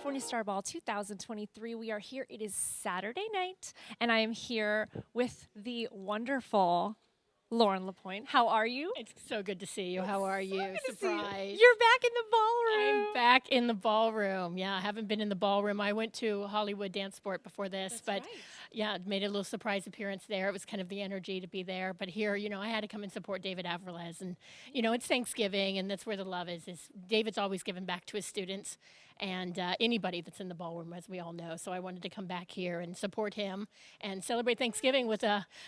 California Star Ball 2023. We are here. It is Saturday night, and I am here with the wonderful Lauren Lapointe. How are you? It's so good to see you. How are you? Surprise. You're back in the ballroom. I'm back in the ballroom. Yeah, I haven't been in the ballroom. I went to Hollywood Dance Sport before this, yeah, made a little surprise appearance there. It was kind of the energy to be there. But here, I had to come and support David Avrales. And, it's Thanksgiving, and that's where the love is David's always given back to his students and anybody that's in the ballroom, as we all know. So I wanted to come back here and support him and celebrate Thanksgiving with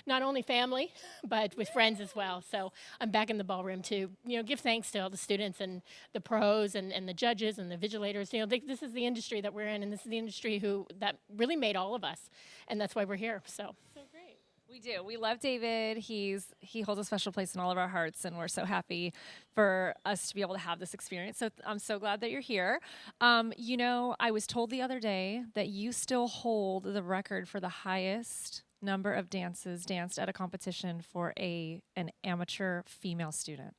not only family, but with friends as well. So I'm back in the ballroom to, give thanks to all the students and the pros and the judges and the vigilators. This is the industry that we're in, and this is the industry that really made all of us. And that's why we're here. So great. We do. We love David. He holds a special place in all of our hearts, and we're so happy for us to be able to have this experience. So I'm so glad that you're here. I was told the other day that you still hold the record for the highest number of dances danced at a competition for an amateur female student.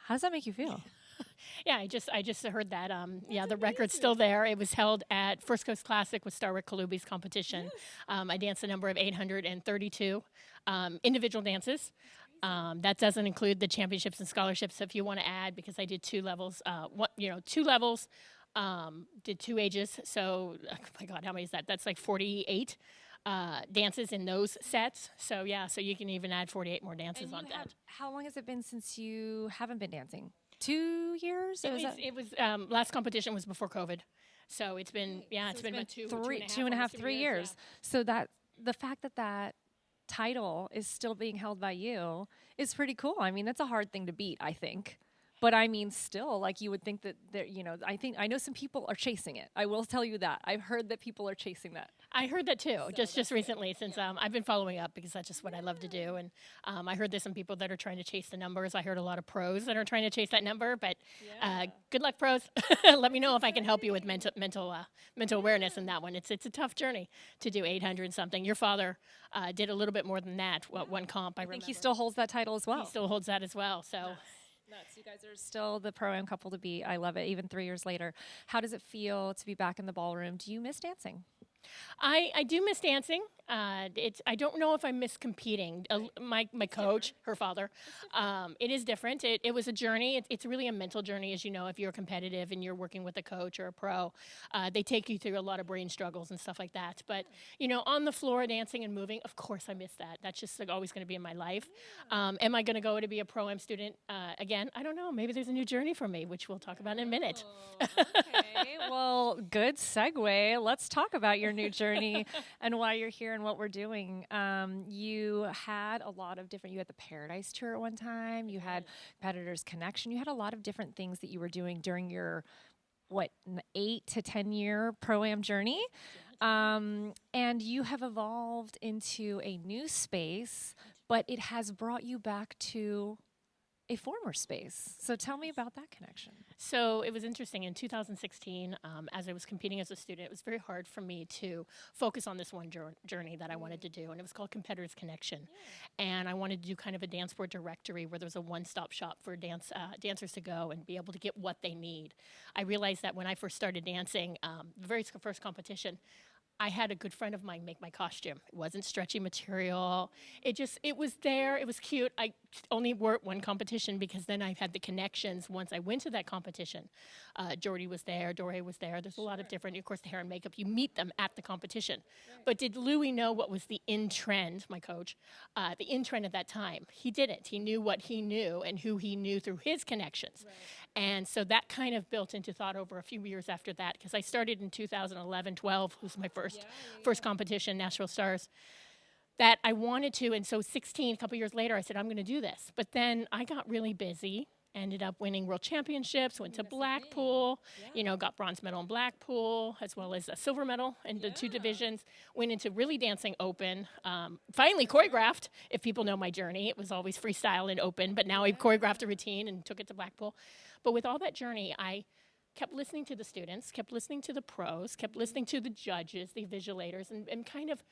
How does that make you feel? Yeah, I just heard that. The record's still there. It was held at First Coast Classic with Starwick Kalubi's competition. Yes. I danced a number of 832 individual dances. That doesn't include the championships and scholarships. So if you want to add, because I did two levels, did two ages. So, oh my God, how many is that? That's like 48 dances in those sets. So so you can even add 48 more dances on that. How long has it been since you haven't been dancing? 2 years? It was last competition was before COVID, so it's been it's been about two and a half, 3 years. Yeah. So that the fact that title is still being held by you is pretty cool. I mean, that's a hard thing to beat, I think. But I mean, still, like you would think that I know some people are chasing it. I will tell you that. I've heard that people are chasing that. I heard that too, just recently, since I've been following up because that's just what I love to do. And I heard there's some people that are trying to chase the numbers. I heard a lot of pros that are trying to chase that number. But good luck, pros. Let me know if I can help you with mental awareness in that one. It's a tough journey to do 800 something. Your father did a little bit more than that. One comp, I think he still holds that title as well. He still holds that as well. So. Nuts. You guys are still the pro-am couple to beat. I love it, even 3 years later. How does it feel to be back in the ballroom? Do you miss dancing? I do miss dancing. I don't know if I miss competing. My coach, her father, it is different. It was a journey. It's really a mental journey, as you know, if you're competitive and you're working with a coach or a pro. They take you through a lot of brain struggles and stuff like that. But, on the floor dancing and moving, of course I miss that. That's just always going to be in my life. Am I going to go to be a pro-am student again? I don't know. Maybe there's a new journey for me, which we'll talk about in a minute. Okay. Well, good segue. Let's talk about your new journey and why you're here and what we're doing. You had a lot of different, you had the Paradise Tour at one time, you had Competitors Connection, you had a lot of different things that you were doing during your, 8 to 10 year pro-am journey. And you have evolved into a new space, but it has brought you back to a former space. So tell me about that connection. So it was interesting. In 2016, as I was competing as a student, it was very hard for me to focus on this one journey that I wanted to do, and it was called Competitors Connection. Yeah. And I wanted to do kind of a dance sport directory where there was a one-stop shop for dancers to go and be able to get what they need. I realized that when I first started dancing, the very first competition, I had a good friend of mine make my costume. It wasn't stretchy material. It was there. It was cute. I only wore it one competition because then I had the connections once I went to that competition. Jordy was there. Doré was there. There's a lot of different, of course, the hair and makeup. You meet them at the competition. Right. But did Louis know what was the in-trend, my coach, the in-trend at that time? He didn't. He knew what he knew and who he knew through his connections. Right. And so that kind of built into thought over a few years after that, because I started in 2011-12, was my first competition, Nashville Stars, that I wanted to. And so 16, a couple years later, I said, I'm going to do this. But then I got really busy, ended up winning world championships, went to Blackpool, got bronze medal in Blackpool, as well as a silver medal in the two divisions, went into really dancing open, finally choreographed, if people know my journey. It was always freestyle and open, but now I choreographed a routine and took it to Blackpool. But with all that journey, I kept listening to the students, kept listening to the pros, kept listening to the judges, the vigilators, and kind of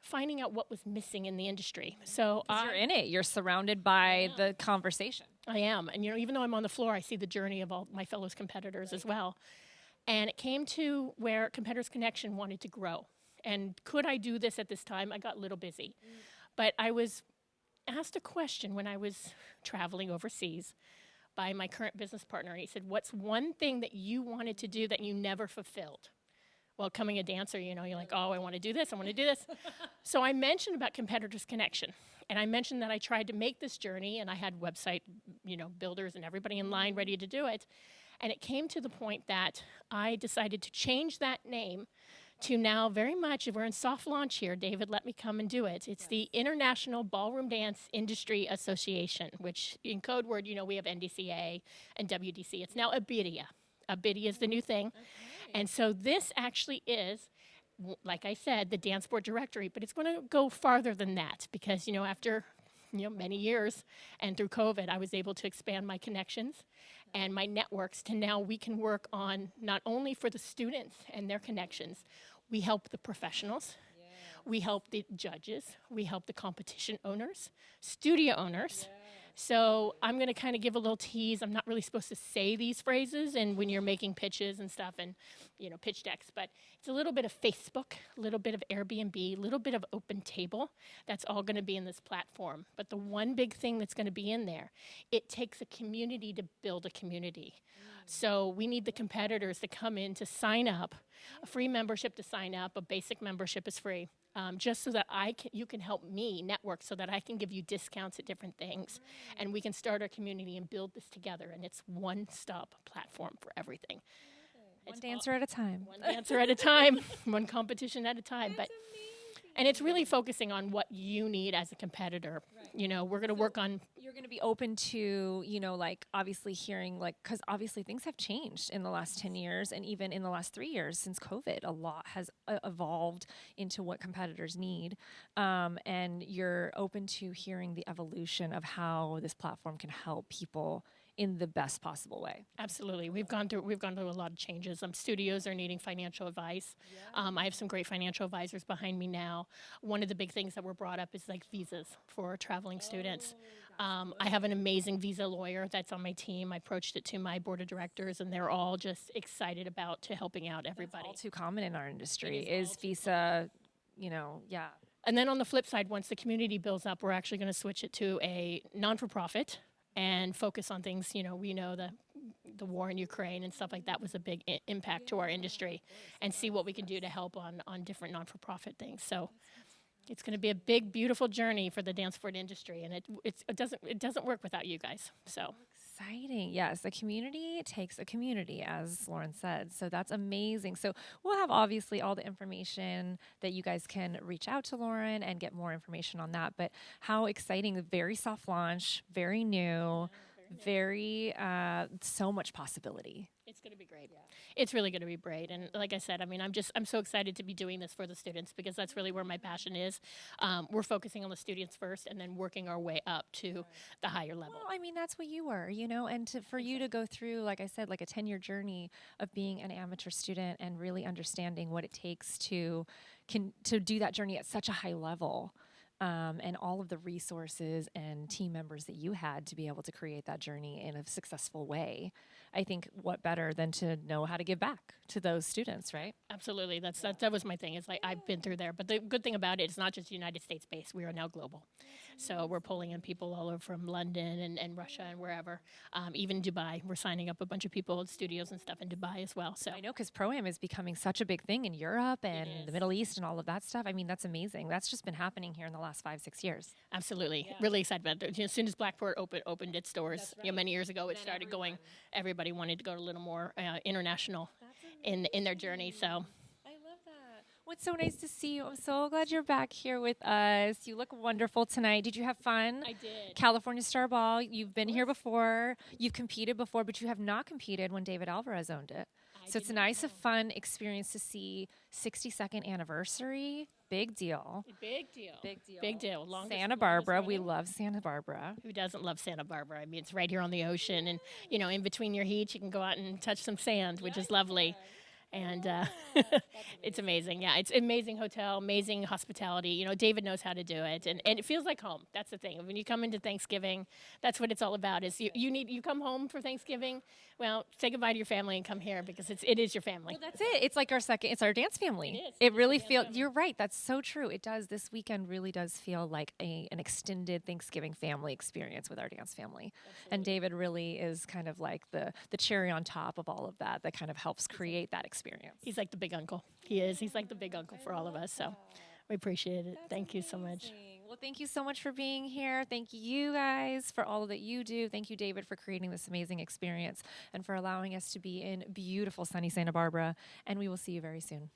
finding out what was missing in the industry. So you're in it. You're surrounded by the conversation. I am. And, even though I'm on the floor, I see the journey of all my fellow competitors as well. And it came to where Competitors Connection wanted to grow. And could I do this at this time? I got a little busy. But I was asked a question when I was traveling overseas by my current business partner. He said, what's one thing that you wanted to do that you never fulfilled? Well, coming a dancer, you know, you're like, oh, I want to do this, I want to do this. So I mentioned about Competitors Connection. And I mentioned that I tried to make this journey, and I had website, you know, builders and everybody in line ready to do it. And it came to the point that I decided to change that name to now very much, we're in soft launch here, David, let me come and do it. It's the International Ballroom Dance Industry Association, which in code word, you know, we have NDCA and WDC. It's now IBDIA. IBDIA is the new thing. And so this actually is, like I said, the dance board directory, but it's going to go farther than that because, you know, after many years and through COVID, I was able to expand my connections and my networks to now we can work on not only for the students and their connections, we help the professionals, we help the judges, we help the competition owners, studio owners. So I'm going to kind of give a little tease. I'm not really supposed to say these phrases and when you're making pitches and stuff and, you know, pitch decks, but it's a little bit of Facebook, a little bit of Airbnb, a little bit of Open Table. That's all going to be in this platform. But the one big thing that's going to be in there, it takes a community to build a community. So we need the competitors to come in to sign up, a free membership to sign up, a basic membership is free. Just so that you can help me network so that I can give you discounts at different things and we can start our community and build this together. And it's one-stop platform for everything. One dancer at a time. One dancer at a time, one competition at a time. And it's really focusing on what you need as a competitor. Right. You know, we're going to work on... You're going to be open to, you know, like obviously hearing like, because obviously things have changed in the last 10 years and even in the last 3 years since COVID, a lot has evolved into what competitors need. And you're open to hearing the evolution of how this platform can help people in the best possible way. Absolutely. We've gone through a lot of changes. Studios are needing financial advice. I have some great financial advisors behind me now. One of the big things that were brought up is like visas for traveling students. I have an amazing visa lawyer that's on my team. I approached it to my board of directors and they're all just excited about helping out everybody. That's all too common in our industry is visa, you know, And then on the flip side, once the community builds up, we're actually going to switch it to a non-for-profit and focus on things, you know, we know the war in Ukraine and stuff like that was a big impact to our industry and see what we can do to help on different non-for-profit things. So it's going to be a big, beautiful journey for the dance sport industry, and it doesn't work without you guys. So exciting. Yes, a community takes a community, as Lauren said. So that's amazing. So we'll have obviously all the information that you guys can reach out to Lauren and get more information on that. But how exciting, very soft launch, very new, very so much possibility. It's going to be great. Yeah. It's really going to be great. And like I said, I mean, I'm so excited to be doing this for the students because that's really where my passion is. We're focusing on the students first and then working our way up to the higher level. Well, I mean, that's what you were, you know, and for you to go through, like I said, like a 10-year journey of being an amateur student and really understanding what it takes to do that journey at such a high level. And all of the resources and team members that you had to be able to create that journey in a successful way. I think what better than to know how to give back to those students, right? Absolutely. That was my thing. It's like I've been through there. But the good thing about it, it's not just United States based. We are now global. So we're pulling in people all over from London and Russia and wherever. Even Dubai. We're signing up a bunch of people at studios and stuff in Dubai as well. So I know because Pro-Am is becoming such a big thing in Europe and the Middle East and all of that stuff. I mean, that's amazing. That's just been happening here in the last 5-6 years. Absolutely. Yeah. Really excited about it. You know, as soon as Blackport opened its doors, you know, many years ago, it started going, everybody wanted to go a little more international in their journey. So I love that. Well, it's so nice to see you. I'm so glad you're back here with us. You look wonderful tonight. Did you have fun? I did. California Star Ball. You've been here before. You've competed before, but you have not competed when David Alvarez owned it. So it's a nice, fun experience to see 62nd anniversary. Big deal. Big deal. Big deal. Big deal. Santa Barbara. We love Santa Barbara. Who doesn't love Santa Barbara? I mean, it's right here on the ocean. And, you know, in between your heats, you can go out and touch some sand, which is lovely. And it's amazing. Yeah, it's amazing hotel, amazing hospitality. You know, David knows how to do it, and it feels like home. That's the thing. When you come into Thanksgiving, that's what it's all about. Is you come home for Thanksgiving? Well, say goodbye to your family and come here because it is your family. Well, that's it. It's like it's our dance family. It is. It really feels, you're right. That's so true. It does. This weekend really does feel like an extended Thanksgiving family experience with our dance family. Absolutely. And David really is kind of like the cherry on top of all of that kind of helps create that experience. He's like the big uncle. He is. He's like the big uncle for all of us. So we appreciate it. Thank you so much. Well, thank you so much for being here. Thank you guys for all that you do. Thank you, David, for creating this amazing experience and for allowing us to be in beautiful sunny Santa Barbara. And we will see you very soon.